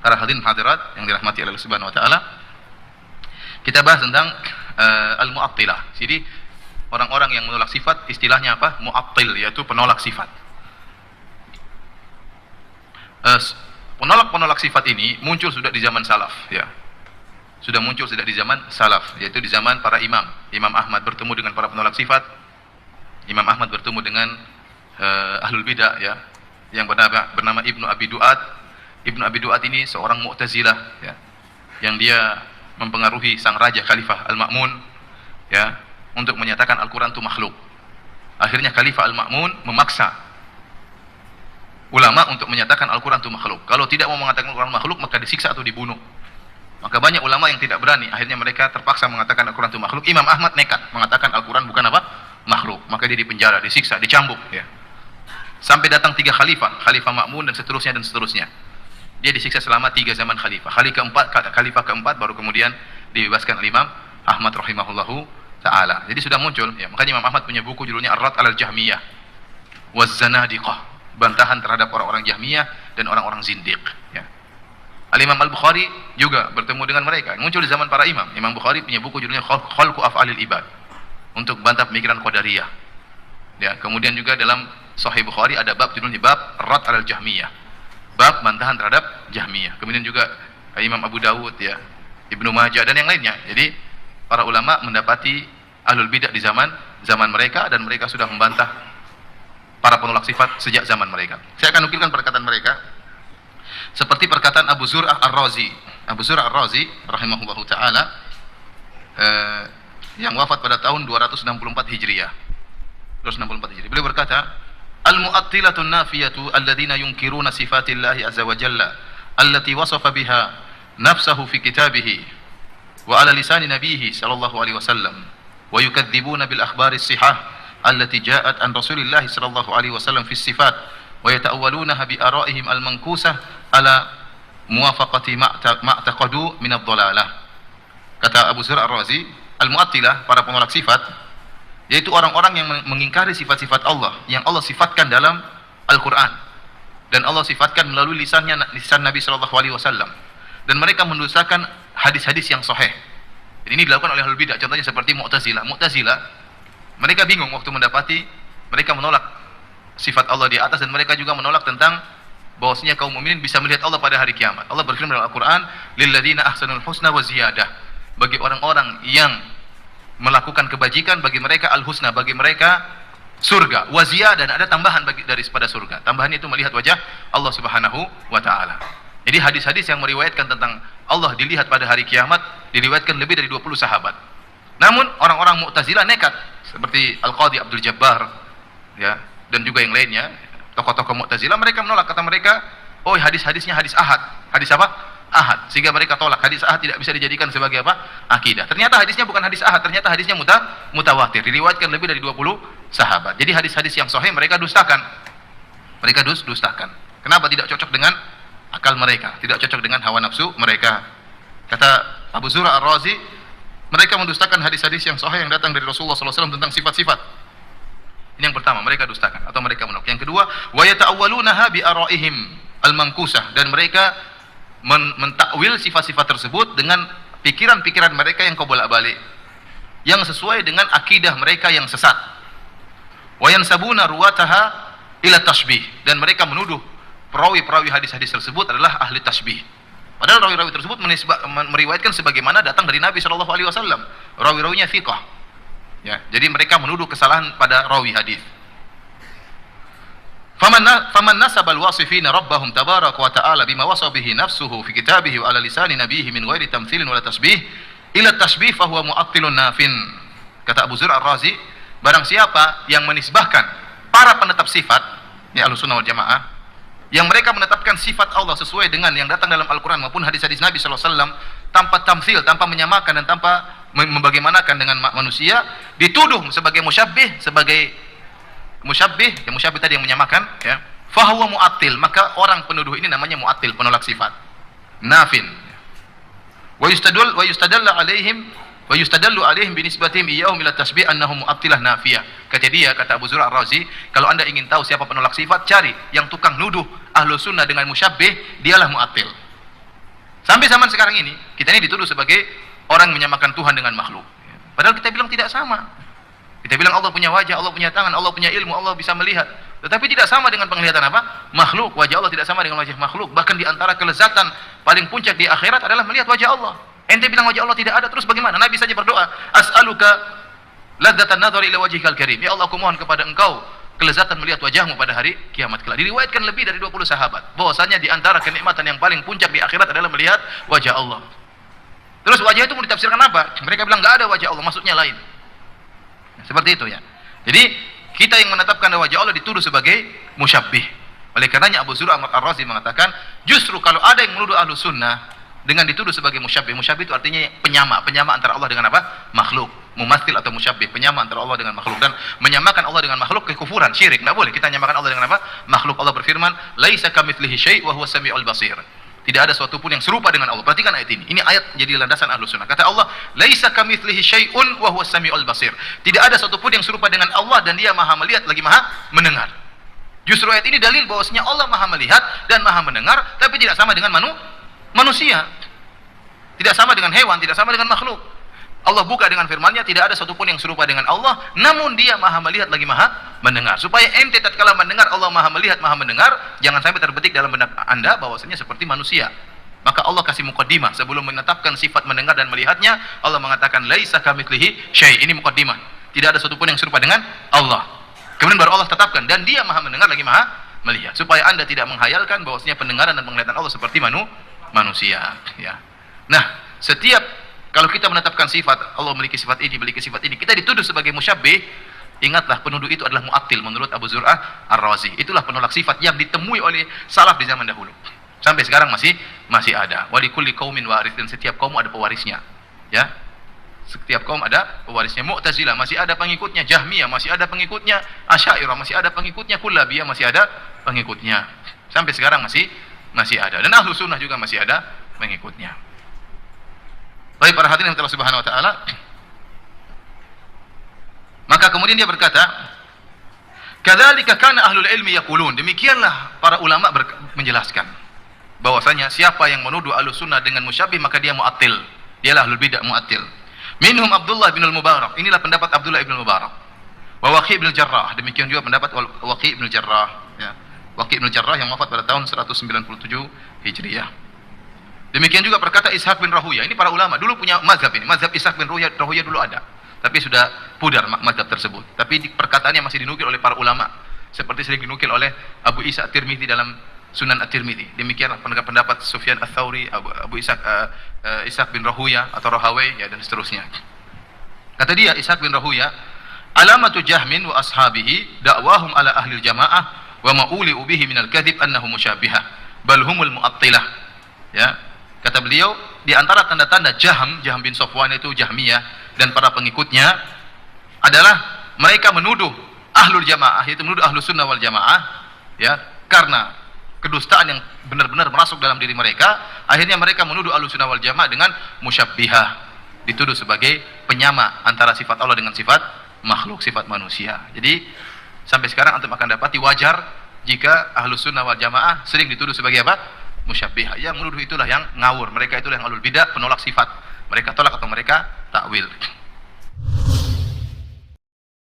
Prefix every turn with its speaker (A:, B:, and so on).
A: para hadirin hadirat yang dirahmati Allah Subhanahu wa taala, kita bahas tentang al-mu'attilah. Jadi orang-orang yang menolak sifat istilahnya apa? Mu'attil, yaitu penolak sifat. Penolak sifat ini muncul sudah di zaman salaf, ya. Sudah muncul sudah di zaman salaf, yaitu di zaman para imam. Imam Ahmad bertemu dengan para penolak sifat. Imam Ahmad bertemu dengan ahlul bidah, ya, yang bernama Ibnu Abi Duat. Ibnu Abi Duat ini seorang Mu'tazilah, ya, yang dia mempengaruhi sang raja Khalifah Al-Ma'mun, ya, untuk menyatakan Al-Quran itu makhluk. Akhirnya Khalifah Al-Ma'mun memaksa ulama untuk menyatakan Al-Quran itu makhluk. Kalau tidak mau mengatakan Al-Quran makhluk, maka disiksa atau dibunuh. Maka banyak ulama yang tidak berani, akhirnya mereka terpaksa mengatakan Al-Quran itu makhluk. Imam Ahmad nekat mengatakan Al-Quran bukan apa? Makhluk. Maka dia dipenjara, disiksa, dicambuk, ya. Sampai datang 3 khalifah, Khalifah Ma'mun dan seterusnya. Dia disiksa selama 3 zaman khalifah. Khalifah keempat baru kemudian dibebaskan oleh Imam Ahmad rahimahullahu ta'ala. Jadi sudah muncul, ya. Makanya Imam Ahmad punya buku judulnya Ar-Rad 'alal Jahmiyah waz Zanadiqah, bantahan terhadap orang-orang Jahmiyah dan orang-orang zindiq, ya. Al-Imam Al-Bukhari juga bertemu dengan mereka. Muncul di zaman para imam. Imam Bukhari punya buku judulnya Khalqu Af'alil Ibad, untuk bantah pemikiran Qadariyah. Ya, kemudian juga dalam Sahih Bukhari ada bab judulnya bab Rad 'alal Jahmiyah, bab bantahan terhadap Jahmiyah. Kemudian juga Imam Abu Dawud, ya, Ibnu Majah dan yang lainnya. Jadi para ulama mendapati ahlul bidah di zaman mereka, dan mereka sudah membantah para penolak sifat sejak zaman mereka. Saya akan nukilkan perkataan mereka. Seperti perkataan Abu Zur'ah Ar-Razi. Abu Zur'ah Ar-Razi rahimahullahu ta'ala, yang wafat pada tahun 264 Hijriah. 264 Hijriah. Beliau berkata, "Al-mu'attilatun nafiyatu alladhina yunkiruna sifatillahi azza wa jalla allati wasafa biha nafsahu fi kitabih wa ala lisani nabiyhi sallallahu alaihi wasallam wa yukadzibuna bil akhbari as-sihah allati ja'at an Rasulillah sallallahu alaihi wasallam fi sifat wa yata'awwalunaha bi ara'ihim al-mankusah ala muwafaqati ma'taqadu min ad-dhalalah." Kata Abu Zur'ah Ar-Razi, al-mu'attilah, para penolak sifat, yaitu orang-orang yang mengingkari sifat-sifat Allah yang Allah sifatkan dalam Al-Quran dan Allah sifatkan melalui lisan Nabi sallallahu alaihi wasallam, dan mereka mendustakan hadis-hadis yang sahih. Ini dilakukan oleh ahlul bidah. Contohnya seperti Mu'tazilah. Mereka bingung waktu mendapati mereka menolak sifat Allah di atas, dan mereka juga menolak tentang bahwasanya kaum mukminin bisa melihat Allah pada hari kiamat. Allah berfirman dalam Al-Qur'an, "Lilladzina ahsanul husna wa ziyadah." Bagi orang-orang yang melakukan kebajikan, bagi mereka al-husna, bagi mereka surga, wa ziyadah, dan ada tambahan daripada surga. Tambahan itu melihat wajah Allah Subhanahu wa taala. Jadi hadis-hadis yang meriwayatkan tentang Allah dilihat pada hari kiamat diriwayatkan lebih dari 20 sahabat. Namun orang-orang Mu'tazilah nekat, seperti Al-Qadhi Abdul Jabbar, ya, dan juga yang lainnya, tokoh-tokoh Mu'tazilah, mereka menolak. Kata mereka, oh, hadis-hadisnya hadis ahad. Hadis apa? Ahad. Sehingga mereka tolak. Hadis ahad tidak bisa dijadikan sebagai apa? Akidah. Ternyata hadisnya bukan hadis ahad, ternyata hadisnya mutawatir. Diriwayatkan lebih dari 20 sahabat. Jadi hadis-hadis yang sahih mereka dustakan. Mereka dustakan. Kenapa? Tidak cocok dengan akal mereka, tidak cocok dengan hawa nafsu mereka. Kata Abu Zur'ah Ar-Razi, mereka mendustakan hadis-hadis yang sahih yang datang dari Rasulullah SAW tentang sifat-sifat. Ini yang pertama, mereka dustakan atau mereka menolak. Yang kedua, wa yata'awwalunaha bi ara'ihim al-mankusah, dan mereka mentakwil sifat-sifat tersebut dengan pikiran-pikiran mereka yang bolak-balik, yang sesuai dengan akidah mereka yang sesat. Wa yansabuna ruwataha ila tashbih, dan mereka menuduh perawi-perawi hadis-hadis tersebut adalah ahli tasbih. Padahal rawi-rawi tersebut meriwayatkan sebagaimana datang dari Nabi sallallahu alaihi wasallam. Rawi-rawinya thiqah. Ya, jadi mereka menuduh kesalahan pada rawi hadis. Faman nasabal wasifina rabbahum tabaraka wa ta'ala bima wasa bihi nafsuhu fi kitabihi wa ala lisani nabihi min ghairi tamthilin wala tasbih ila tasbih fa huwa mu'attilun nafin. Kata Abu Zur'ah Ar-Razi, barang siapa yang menisbahkan para penetap sifat, ya, Ahlussunnah wal Jamaah, yang mereka menetapkan sifat Allah sesuai dengan yang datang dalam Al-Quran maupun hadis-hadis Nabi SAW, tanpa tamthil, tanpa menyamakan dan tanpa membagaimanakan dengan manusia, dituduh sebagai musyabbih, yang musyabbih tadi yang menyamakan, ya, fahuwa mu'attil, maka orang penuduh ini namanya mu'attil, penolak sifat, nafin. Wa yustadallu alaihim binisbatihim iyyahum ila tasbih annahum mu'attilah nafiyah. Kata dia, kata Abu Zur'ah Ar-Razi, kalau Anda ingin tahu siapa penolak sifat, cari yang tukang nuduh ahlu sunnah dengan musyabbih, dialah mu'attil. Sampai zaman sekarang ini, kita ini dituduh sebagai orang menyamakan Tuhan dengan makhluk. Padahal kita bilang tidak sama. Kita bilang Allah punya wajah, Allah punya tangan, Allah punya ilmu, Allah bisa melihat. Tetapi tidak sama dengan penglihatan apa? Makhluk. Wajah Allah tidak sama dengan wajah makhluk. Bahkan di antara kelezatan paling puncak di akhirat adalah melihat wajah Allah. Ente bilang wajah Allah tidak ada, terus bagaimana? Nabi saja berdoa, as'aluka ladzatan nadhari ila wajhikal karim. Ya Allah, aku mohon kepada engkau kelezatan melihat wajahmu pada hari kiamat kelak. Diriwayatkan lebih dari 20 sahabat bahwasanya di antara kenikmatan yang paling puncak di akhirat adalah melihat wajah Allah. Terus wajah itu mau ditafsirkan apa? Mereka bilang enggak ada wajah Allah, maksudnya lain. Seperti itu ya. Jadi kita yang menetapkan wajah Allah dituduh sebagai musyabbih. Oleh karenanya Abu Zur'ah Ar-Razi mengatakan, justru kalau ada yang menuduh ahlu sunnah dengan dituduh sebagai musyabbih, musyabbih itu artinya penyama antara Allah dengan apa? Makhluk. Mumatsil atau musyabbih, penyama antara Allah dengan makhluk. Dan menyamakan Allah dengan makhluk kekufuran, syirik. Tidak boleh kita nyamakan Allah dengan apa? Makhluk. Allah berfirman, laisa kamitslihi syai' wa huwas samiul basir. Tidak ada suatu pun yang serupa dengan Allah. Perhatikan ayat ini. Ini ayat jadi landasan ahlu sunnah. Kata Allah, laisa kamitslihi syai'un wa huwas samiul basir. Tidak ada suatu pun yang serupa dengan Allah dan Dia Maha melihat lagi Maha mendengar. Justru ayat ini dalil bahwasanya Allah Maha melihat dan Maha mendengar, tapi tidak sama dengan manusia. Tidak sama dengan hewan, tidak sama dengan makhluk. Allah buka dengan firman-Nya, tidak ada satu pun yang serupa dengan Allah, namun Dia Maha melihat lagi Maha mendengar. Supaya ente tatkala mendengar Allah Maha melihat, Maha mendengar, jangan sampai terbetik dalam benak Anda bahwasanya seperti manusia. Maka Allah kasih muqaddimah sebelum menetapkan sifat mendengar dan melihatnya. Allah mengatakan laisa kamitslihi syai'. Ini muqaddimah. Tidak ada satu pun yang serupa dengan Allah. Kemudian baru Allah tetapkan dan Dia Maha mendengar lagi Maha melihat. Supaya Anda tidak menghayalkan bahwasanya pendengaran dan penglihatan Allah seperti manusia, ya. Nah, kalau kita menetapkan sifat, Allah memiliki sifat ini, kita dituduh sebagai musyabbih. Ingatlah, penuduh itu adalah mu'attil menurut Abu Zur'ah Ar-Razi. Itulah penolak sifat yang ditemui oleh salaf di zaman dahulu. Sampai sekarang masih ada. Wa likulli qaumin waris, dan setiap kaum ada pewarisnya. Ya. Setiap kaum ada pewarisnya. Mu'tazilah masih ada pengikutnya, Jahmiyah masih ada pengikutnya, Asy'ariyah masih ada pengikutnya, Kullabiyah masih ada pengikutnya. Sampai sekarang masih ada. Dan Ahlu Sunnah juga masih ada pengikutnya. Baik, para hadirin Allah Subhanahu wa taala. Maka kemudian dia berkata, kadzalika kana ahlul ilmi yaqulun. Demikianlah para ulama menjelaskan bahwasanya siapa yang menuduh Ahlus Sunnah dengan musyabbih maka dia mu'attil. Dialah ahlul bidah mu'attil. Minhum Abdullah bin al-Mubarak. Inilah pendapat Abdullah bin al-Mubarak. Wa Waqi' bin al-Jarrah. Demikian juga pendapat Waqi' bin al-Jarrah, ya. Waqi' bin al-Jarrah yang wafat pada tahun 197 Hijriah. Demikian juga berkata Ishaq bin Rahuya. Ini para ulama dulu punya mazhab ini. Mazhab Ishaq bin Rahuya dulu ada, tapi sudah pudar mazhab tersebut. Tapi perkataannya masih dinukil oleh para ulama, seperti sering dinukil oleh Abu Isa At-Tirmidzi dalam Sunan At-Tirmidzi. Demikianlah pendapat Sufyan Ats-Tsauri, Abu Ishaq bin Rahuya atau Rahawai, ya, dan seterusnya. Kata dia Ishaq bin Rahuya, alamatu Jahmin wa ashabihi da'wahum ala ahli jamaah wa ma'uli bihi minal kadhib annahu musyabbihah bal humul mu'attilah. Ya. Kata beliau, di antara tanda-tanda Jahm bin Safwan itu Jahmiyah dan para pengikutnya adalah mereka menuduh ahlul jamaah, yaitu menuduh ahlus sunnah wal jamaah, ya, karena kedustaan yang benar-benar masuk dalam diri mereka. Akhirnya mereka menuduh ahlus sunnah wal jamaah dengan musyabbihah, dituduh sebagai penyama antara sifat Allah dengan sifat makhluk, sifat manusia. Jadi sampai sekarang antum akan dapati wajar jika ahlus sunnah wal jamaah sering dituduh sebagai apa? Musyabbih. Yang menuduh itulah yang ngawur. Mereka itulah yang ahlul bidah, penolak sifat. Mereka tolak atau mereka takwil.